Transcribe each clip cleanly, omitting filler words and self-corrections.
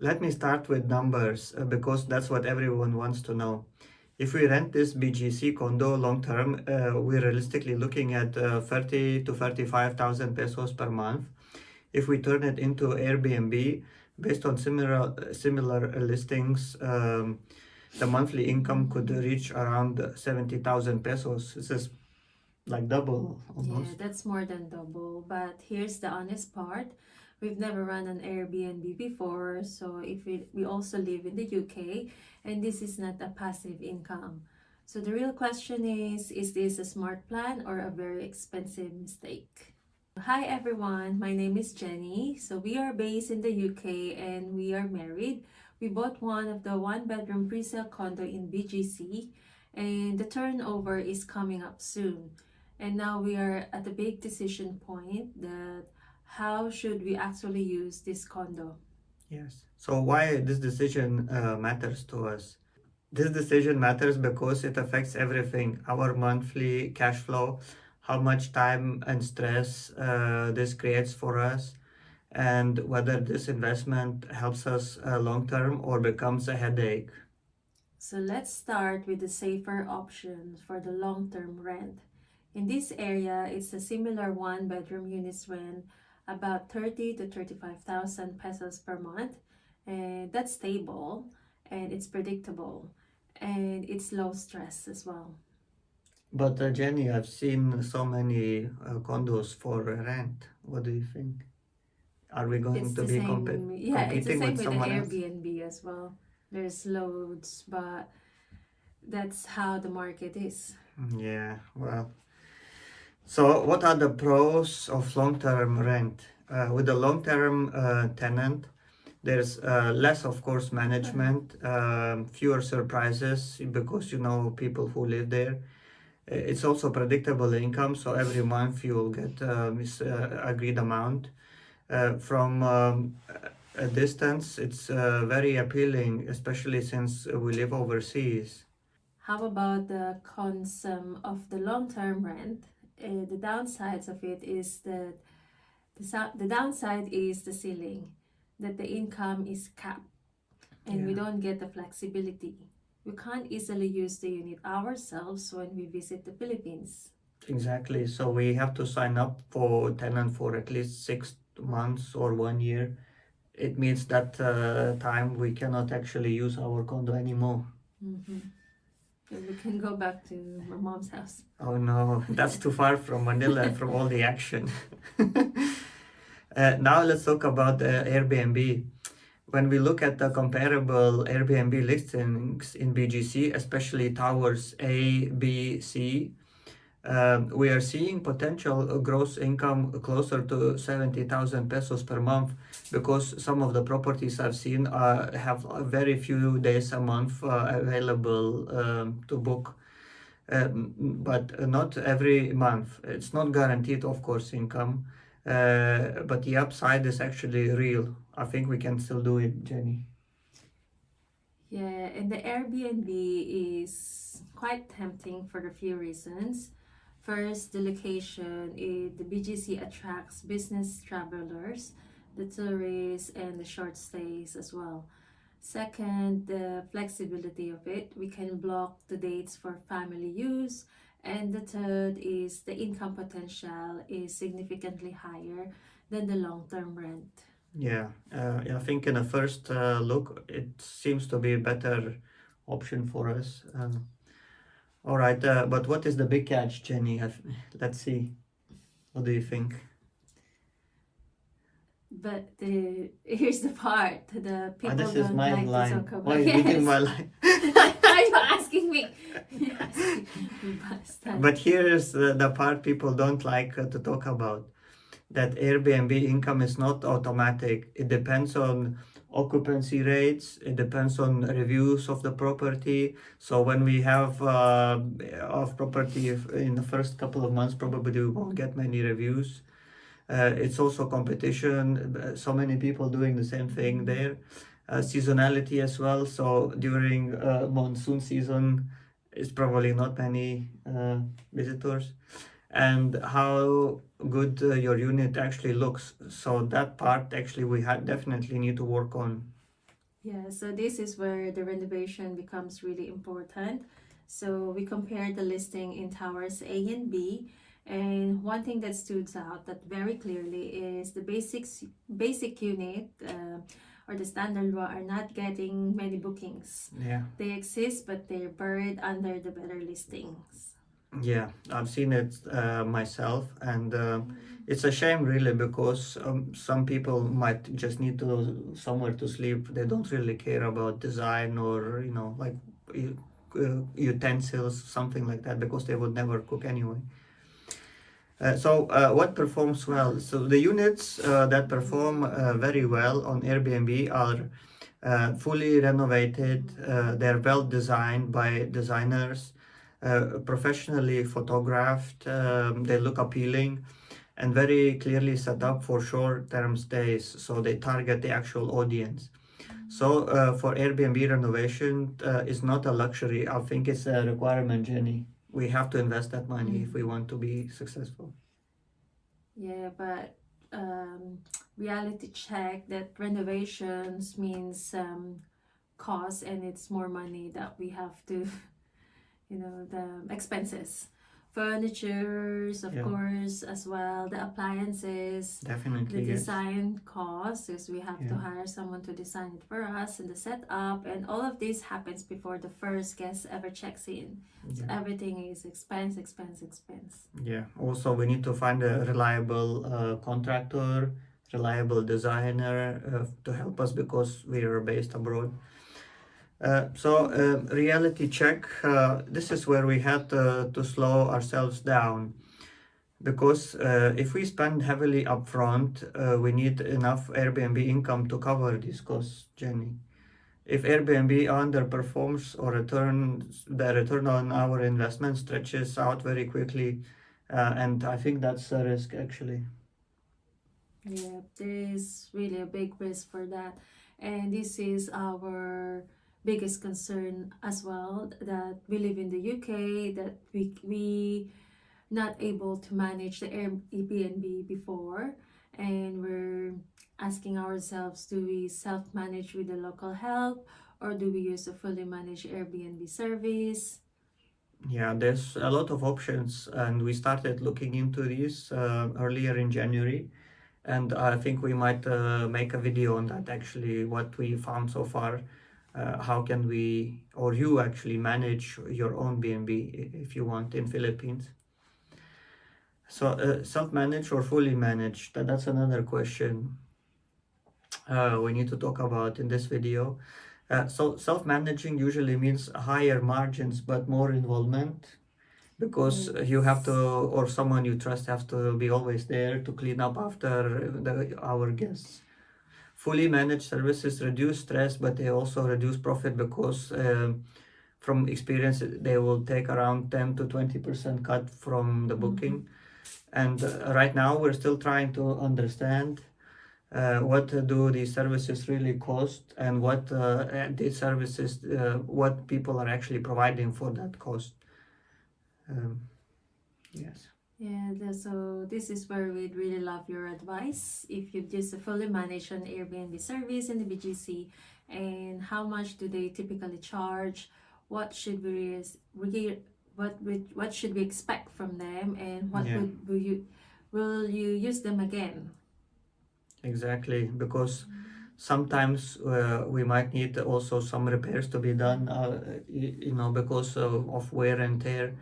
Let me start with numbers because that's what everyone wants to know. If we rent this BGC condo long term, we're realistically looking at 30 to 35,000 pesos per month. If we turn it into Airbnb, based on similar listings, the monthly income could reach around 70,000 pesos. This is like double Yeah, almost. that's more than double. But here's the honest part. We've never run an Airbnb before, so if we also live in the UK, and this is not a passive income. So the real question is this a smart plan or a very expensive mistake? Hi everyone, my name is Jenny. So we are based in the UK and we are married. We bought one of the one bedroom pre-sale condo in BGC and the turnover is coming up soon. And now we are at the big decision point that how should we actually use this condo? Yes. So why this decision matters to us? This decision matters because it affects everything, our monthly cash flow, how much time and stress this creates for us, and whether this investment helps us long term or becomes a headache. So let's start with the safer option for the long-term rent. In this area, it's a similar one-bedroom units rent about 30 to 35,000 pesos per month, and that's stable and it's predictable and it's low stress as well. But Jenny, I've seen so many condos for rent. What do you think? Are we going It's to the be same, yeah, it's the competing same with with the someone else? Airbnb as well. There's loads, but that's how the market is. Yeah, well. So, what are the pros of long-term rent? With a long-term tenant, there's less, of course, management, fewer surprises because you know people who live there. It's also predictable income, so every month you'll get this agreed amount. From a distance, it's very appealing, especially since we live overseas. How about the cons of the long-term rent? The downsides of it is that the downside is the ceiling, that the income is capped and we Yeah. don't get the flexibility. We can't easily use the unit ourselves when we visit the Philippines. Exactly. So we have to sign up for tenant for at least 6 months or 1 year. It means that time we cannot actually use our condo anymore. Mm-hmm. And we can go back to my mom's house. Oh no, that's too far from Manila and from all the action. Now let's talk about Airbnb. When we look at the comparable Airbnb listings in BGC, especially towers A, B, C, we are seeing potential gross income closer to 70,000 pesos per month because some of the properties I've seen have very few days a month available to book. But not every month. It's not guaranteed, of course, income, but the upside is actually real. I think we can still do it, Jenny. Yeah, and the Airbnb is quite tempting for a few reasons. First, the location. The BGC attracts business travelers, the tourists, and the short stays as well. Second, the flexibility of it. We can block the dates for family use. And the third is the income potential is significantly higher than the long-term rent. Yeah, I think in a first look, it seems to be a better option for us. All right, but what is the big catch, Jenny? Let's see. What do you think? But here's the part the Oh, people this is don't my like to line. talk Why are about. you reading Yes. my line? Why you asking me? You're asking me, bastard. But here is the part people don't like to talk about. That Airbnb income is not automatic. It depends on occupancy rates. It depends on reviews of the property. So when we have of property in the first couple of months, probably we won't get many reviews. It's also competition. So many people doing the same thing there. Seasonality as well. So during monsoon season, it's probably not many visitors, and how good your unit actually looks. So that part actually we definitely need to work on. Yeah, so this is where the renovation becomes really important. So we compare the listing in towers A and B, and one thing that stood out that very clearly is the basic unit or the standard one are not getting many bookings. Yeah. They exist, but they're buried under the better listings. Yeah, I've seen it myself, and it's a shame really because some people might just need to somewhere to sleep. They don't really care about design or like utensils, something like that, because they would never cook anyway. So what performs well? So the units that perform very well on Airbnb are fully renovated. They're well designed by designers, professionally photographed. They look appealing and very clearly set up for short-term stays. So they target the actual audience. So for Airbnb renovation is not a luxury. I think it's a requirement, Jenny. We have to invest that money if we want to be successful. Yeah, but reality check that renovations means cost, and it's more money that we have to, the expenses. Furnitures, of Yeah, course, as well, the appliances, the definitely, yes. design costs, is we have to Yeah, hire someone to design it for us, and the setup, and all of this happens before the first guest ever checks in. So yeah, everything is expense, expense, expense. yeah. Also, we need to find a reliable contractor, reliable designer to help us because we are based abroad. So reality check. This is where we had to slow ourselves down because if we spend heavily upfront, we need enough Airbnb income to cover these costs, Jenny. If Airbnb underperforms or the return on our investment stretches out very quickly, and I think that's a risk actually. Yeah, there's really a big risk for that. And this is our biggest concern as well, that we live in the UK, that we not able to manage the Airbnb before, and we're asking ourselves, do we self-manage with the local help, or do we use a fully managed Airbnb service? Yeah, there's a lot of options, and we started looking into these earlier in January. And I think we might make a video on that actually, what we found so far. How can we, or you actually manage your own B&B if you want in Philippines. So self-managed or fully managed, that's another question we need to talk about in this video. So self-managing usually means higher margins but more involvement because you have to, Yes. or someone you trust have to be always there to clean up after our guests. Fully managed services reduce stress, but they also reduce profit because from experience they will take around 10 to 20% cut from the booking. And right now we're still trying to understand what do these services really cost and what these services, what people are actually providing for that cost. Um, yes. Yeah, so this is where we'd really love your advice. If you've just fully managed an Airbnb service in the BGC, and how much do they typically charge? What should what should we expect from them, and what Yeah, will you use them again? exactly. Because sometimes we might need also some repairs to be done, because of wear and tear.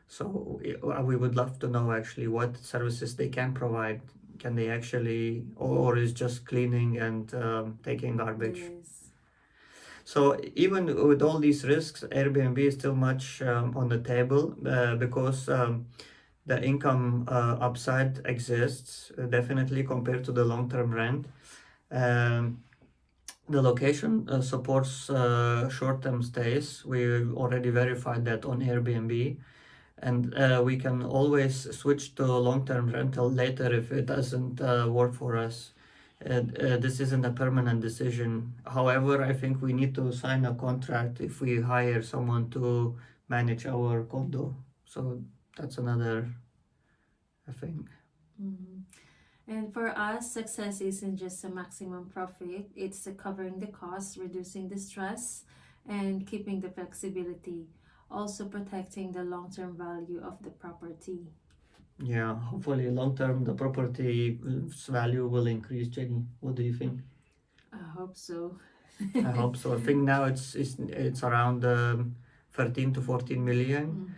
So we would love to know actually what services they can provide. Can they actually, or is just cleaning and taking garbage? Yes. So even with all these risks, Airbnb is still much on the table because the income upside exists definitely compared to the long-term rent. Um, the location supports short-term stays. We already verified that on Airbnb, and we can always switch to long-term rental later if it doesn't work for us. This isn't a permanent decision. However, I think we need to sign a contract if we hire someone to manage our condo. So that's another thing. Mhm. And for us, success isn't just a maximum profit, it's covering the costs, reducing the stress, and keeping the flexibility, also protecting the long term value of the property. Yeah, hopefully long term the property's value will increase, Jenny. What do you think? I hope so. I hope so. I think now it's around 13 to 14 million.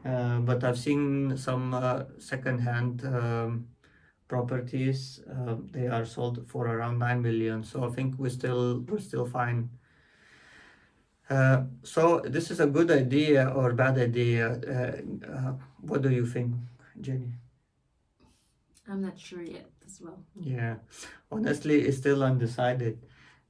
But I've seen some second-hand properties. They are sold for around 9 million. So I think we're still fine. So this is a good idea or bad idea? What do you think, Jenny? I'm not sure yet as well. Yeah, honestly, it's still undecided.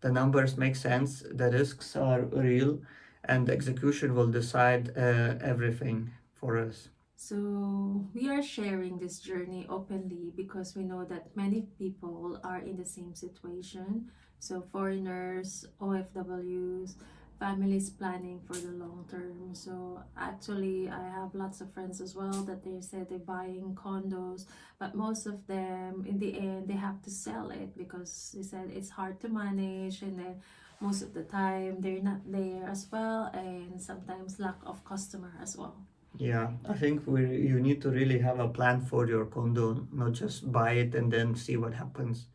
The numbers make sense, the risks are real, and execution will decide everything for us. So, we are sharing this journey openly because we know that many people are in the same situation. So, foreigners, OFWs, families planning for the long term. So, actually, I have lots of friends as well that they said they're buying condos, but most of them, in the end, they have to sell it because they said it's hard to manage, and then most of the time they're not there as well, and sometimes lack of customer as well. Yeah, I think you need to really have a plan for your condo, not just buy it and then see what happens.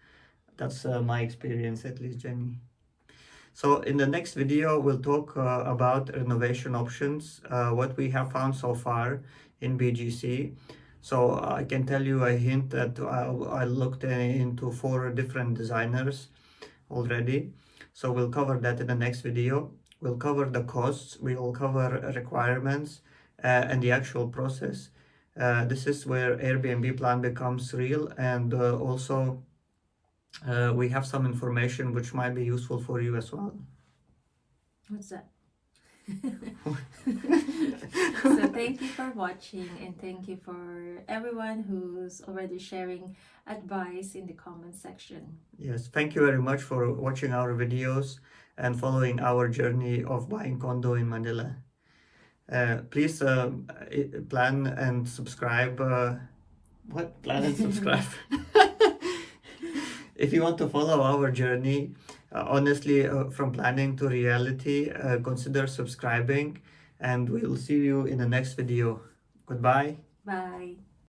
That's my experience, at least, Jenny. So in the next video, we'll talk about renovation options, what we have found so far in BGC. So I can tell you a hint that I looked into 4 different designers already. So we'll cover that in the next video. We'll cover the costs, we will cover requirements and the actual process. This is where Airbnb plan becomes real, and also we have some information which might be useful for you as well. What's that? So thank you for watching, and thank you for everyone who's already sharing advice in the comment section. Yes, thank you very much for watching our videos and following our journey of buying condo in Manila. Please plan and subscribe. Plan and subscribe. If you want to follow our journey, honestly, from planning to reality, consider subscribing, and we'll see you in the next video. Goodbye. Bye.